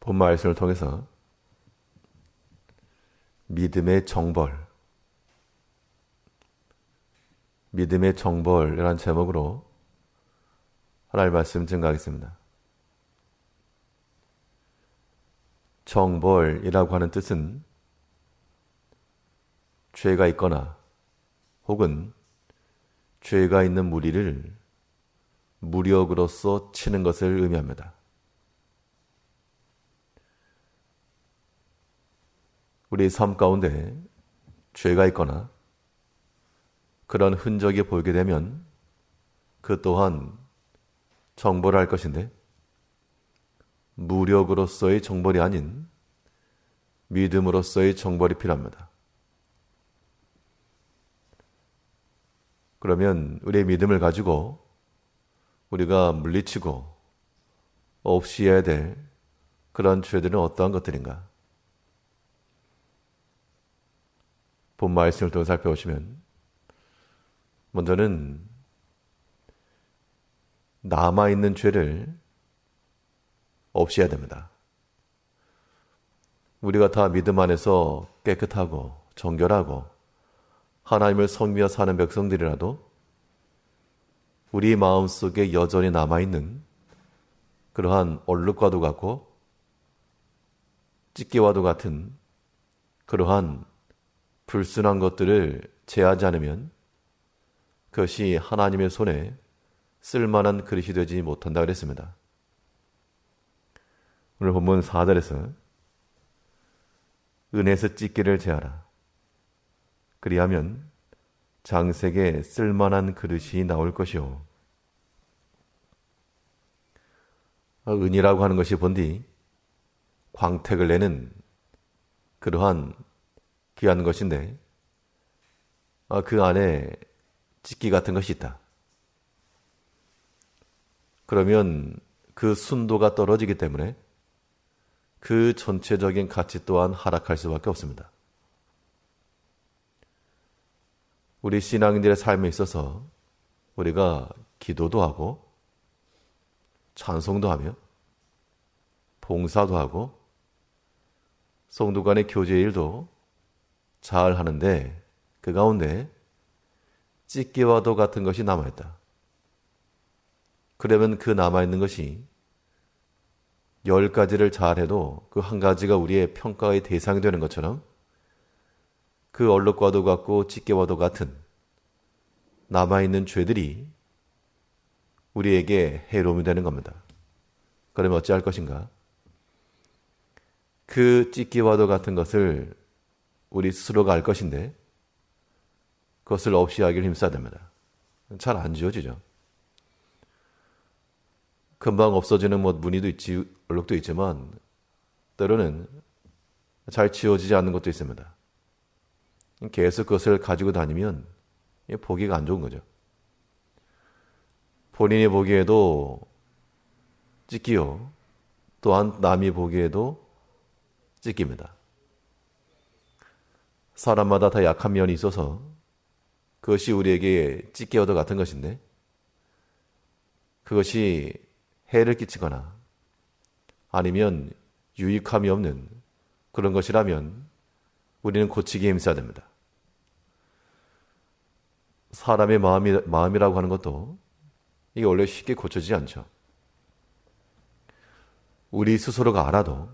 본 말씀을 통해서 믿음의 정벌이라는 제목으로 하나님의 말씀 증거하겠습니다. 정벌이라고 하는 뜻은 죄가 있거나 혹은 죄가 있는 무리를 무력으로서 치는 것을 의미합니다. 우리 삶 가운데 죄가 있거나 그런 흔적이 보이게 되면 그 또한 정벌을 할 것인데, 무력으로서의 정벌이 아닌 믿음으로서의 정벌이 필요합니다. 그러면 우리의 믿음을 가지고 우리가 물리치고 없이 해야 될 그런 죄들은 어떠한 것들인가? 본 말씀을 통해 살펴보시면 먼저는 남아있는 죄를 없이 해야 됩니다. 우리가 다 믿음 안에서 깨끗하고 정결하고 하나님을 섬기며 사는 백성들이라도 우리 마음속에 여전히 남아있는 그러한 얼룩과도 같고 찢기와도 같은 그러한 불순한 것들을 제하지 않으면 그것이 하나님의 손에 쓸만한 그릇이 되지 못한다 그랬습니다. 오늘 본문 4절에서 은에서 찢기를 제하라. 그리하면 장색에 쓸만한 그릇이 나올 것이요. 은이라고 하는 것이 본디 광택을 내는 그러한 귀한 것인데 그 안에 찢기 같은 것이 있다. 그러면 그 순도가 떨어지기 때문에 그 전체적인 가치 또한 하락할 수밖에 없습니다. 우리 신앙인들의 삶에 있어서 우리가 기도도 하고 찬송도 하며 봉사도 하고 성도 간의 교제 일도 잘 하는데 그 가운데 찢기와도 같은 것이 남아있다. 그러면 그 남아있는 것이 10가지를 잘해도 그 한 가지가 우리의 평가의 대상이 되는 것처럼 그 얼룩과도 같고 찢기와도 같은 남아있는 죄들이 우리에게 해로움이 되는 겁니다. 그러면 어찌할 것인가? 그 찢기와도 같은 것을 우리 스스로가 알 것인데 그것을 없이 하기를 힘써야 됩니다. 잘 안 지워지죠. 금방 없어지는 무늬도 있지, 얼룩도 있지만 때로는 잘 지워지지 않는 것도 있습니다. 계속 그것을 가지고 다니면 보기가 안 좋은 거죠. 본인이 보기에도 찢기요. 또한 남이 보기에도 찢깁니다. 사람마다 다 약한 면이 있어서 그것이 우리에게 찢기와도 같은 것인데 그것이 해를 끼치거나 아니면 유익함이 없는 그런 것이라면 우리는 고치기에 힘써야 됩니다. 사람의 마음이라고 하는 것도 이게 원래 쉽게 고쳐지지 않죠. 우리 스스로가 알아도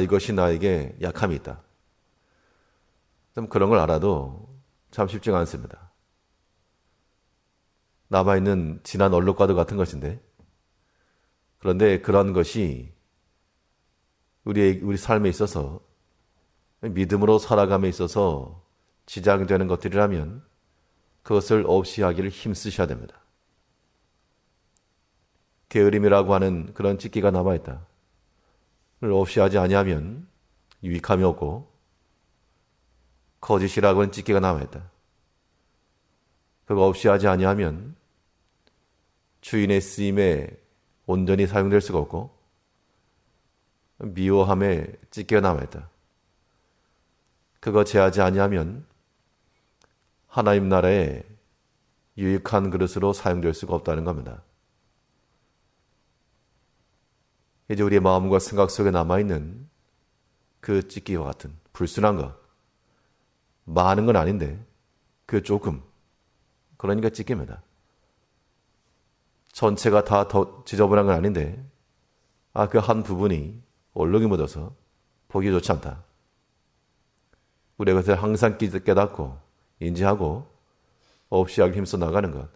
이것이 나에게 약함이 있다. 좀 그런 걸 알아도 참 쉽지가 않습니다. 남아있는 지난 얼룩과도 같은 것인데 그런데 그런 것이 우리 삶에 있어서 믿음으로 살아감에 있어서 지장되는 것들이라면 그것을 없이 하기를 힘쓰셔야 됩니다. 게으름이라고 하는 그런 찢기가 남아있다. 그걸 없이 하지 아니하면 유익함이 없고 거짓이라고 하는 찢기가 남아있다. 그거 없이 하지 아니하면 주인의 쓰임에 온전히 사용될 수가 없고 미워함에 찢기가 남아있다. 그거 제하지 아니하면 하나님 나라에 유익한 그릇으로 사용될 수가 없다는 겁니다. 이제 우리의 마음과 생각 속에 남아있는 그 찢기와 같은 불순한 것, 많은 건 아닌데 그 조금, 그러니까 찢깁니다. 전체가 다 더 지저분한 건 아닌데 그 한 부분이 얼룩이 묻어서 보기 좋지 않다. 우리가 그것을 항상 깨닫고 인지하고 없이 하기 힘써 나가는 것,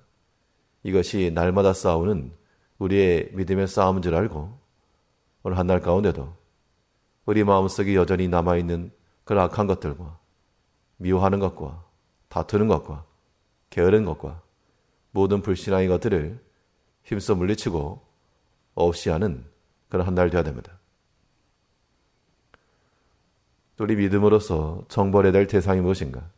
이것이 날마다 싸우는 우리의 믿음의 싸움인 줄 알고 오늘 한날 가운데도 우리 마음속에 여전히 남아있는 그런 악한 것들과 미워하는 것과 다투는 것과 게으른 것과 모든 불신앙의 것들을 힘써 물리치고 없이 하는 그런 한 날 되어야 됩니다. 또 우리 믿음으로서 정벌해야 될 대상이 무엇인가?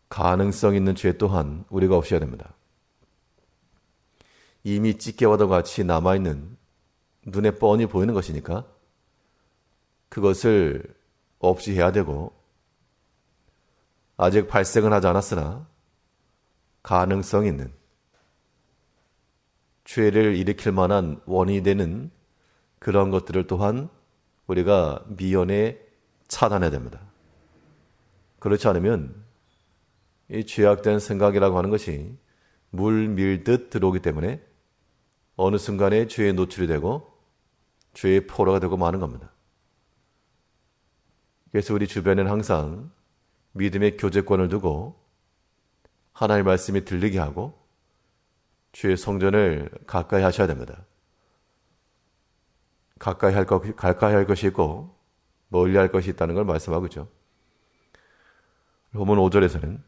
가능성 있는 죄 또한 우리가 없애야 됩니다. 이미 찢겨와도 같이 남아있는 눈에 뻔히 보이는 것이니까 그것을 없이 해야 되고, 아직 발생은 하지 않았으나 가능성 있는 죄를 일으킬 만한 원인이 되는 그런 것들을 또한 우리가 미연에 차단해야 됩니다. 그렇지 않으면 이 죄악된 생각이라고 하는 것이 물 밀듯 들어오기 때문에 어느 순간에 죄에 노출이 되고 죄의 포로가 되고 마는 겁니다. 그래서 우리 주변에는 항상 믿음의 교제권을 두고 하나님의 말씀이 들리게 하고 주의 성전을 가까이 하셔야 됩니다. 가까이 할 것이 있고 멀리 할 것이 있다는 걸 말씀하고 있죠. 본문 5절에서는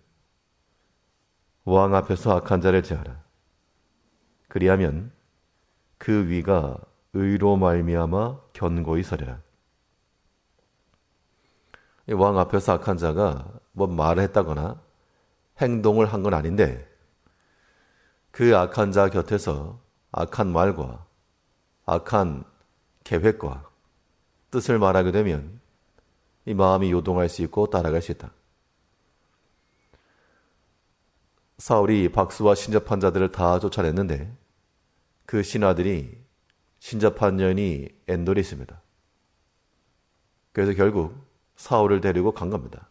왕 앞에서 악한 자를 제하라. 그리하면 그 위가 의로 말미암아 견고히 서리라. 왕 앞에서 악한 자가 뭐 말을 했다거나 행동을 한 건 아닌데 그 악한 자 곁에서 악한 말과 악한 계획과 뜻을 말하게 되면 이 마음이 요동할 수 있고 따라갈 수 있다. 사울이 박수와 신접한 자들을 다 쫓아냈는데 그 신하들이 신접한 년이 엔돌이 있습니다. 그래서 결국 사울을 데리고 간 겁니다.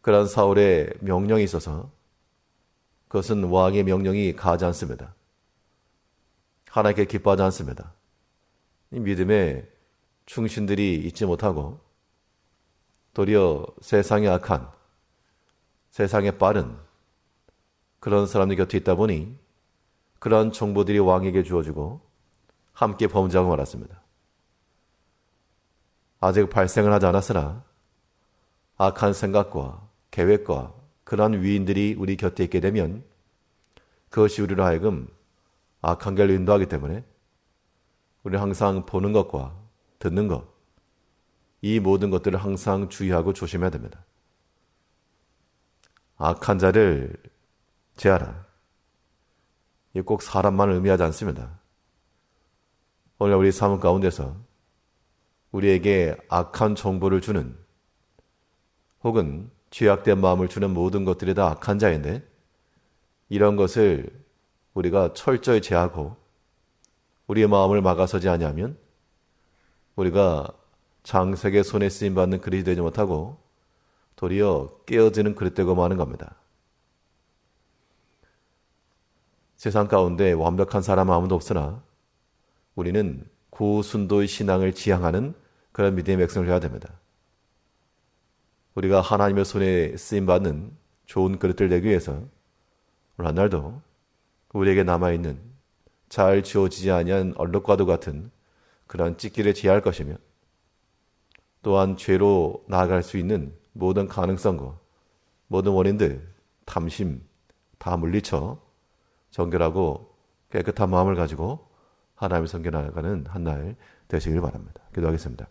그러한 사울의 명령이 있어서 그것은 왕의 명령이 가하지 않습니다. 하나님께 기뻐하지 않습니다. 이 믿음에 충신들이 있지 못하고 도리어 세상에 악한, 세상에 빠른 그런 사람들 곁에 있다 보니 그러한 정보들이 왕에게 주어지고 함께 범죄하고 말았습니다. 아직 발생을 하지 않았으나 악한 생각과 계획과 그러한 위인들이 우리 곁에 있게 되면 그것이 우리로 하여금 악한 길로 인도하기 때문에 우리는 항상 보는 것과 듣는 것, 이 모든 것들을 항상 주의하고 조심해야 됩니다. 악한 자를 제하라. 이게 꼭 사람만을 의미하지 않습니다. 오늘 우리 삶 가운데서 우리에게 악한 정보를 주는 혹은 죄악된 마음을 주는 모든 것들이 다 악한 자인데 이런 것을 우리가 철저히 제하고 우리의 마음을 막아서지 아니하면 우리가 장색의 손에 쓰임받는 그릇이 되지 못하고 도리어 깨어지는 그릇 되고 마는 겁니다. 세상 가운데 완벽한 사람 아무도 없으나 우리는 고순도의 신앙을 지향하는 그런 믿음의 백성을 해야 됩니다. 우리가 하나님의 손에 쓰임받는 좋은 그릇들 되기 위해서 오늘 한날도 우리에게 남아있는 잘 지워지지 아니한 얼룩과도 같은 그런 찢기를 제할 것이며 또한 죄로 나아갈 수 있는 모든 가능성과 모든 원인들, 탐심 다 물리쳐 정결하고 깨끗한 마음을 가지고 하나님을 섬겨 나가는 한 날 되시길 바랍니다. 기도하겠습니다.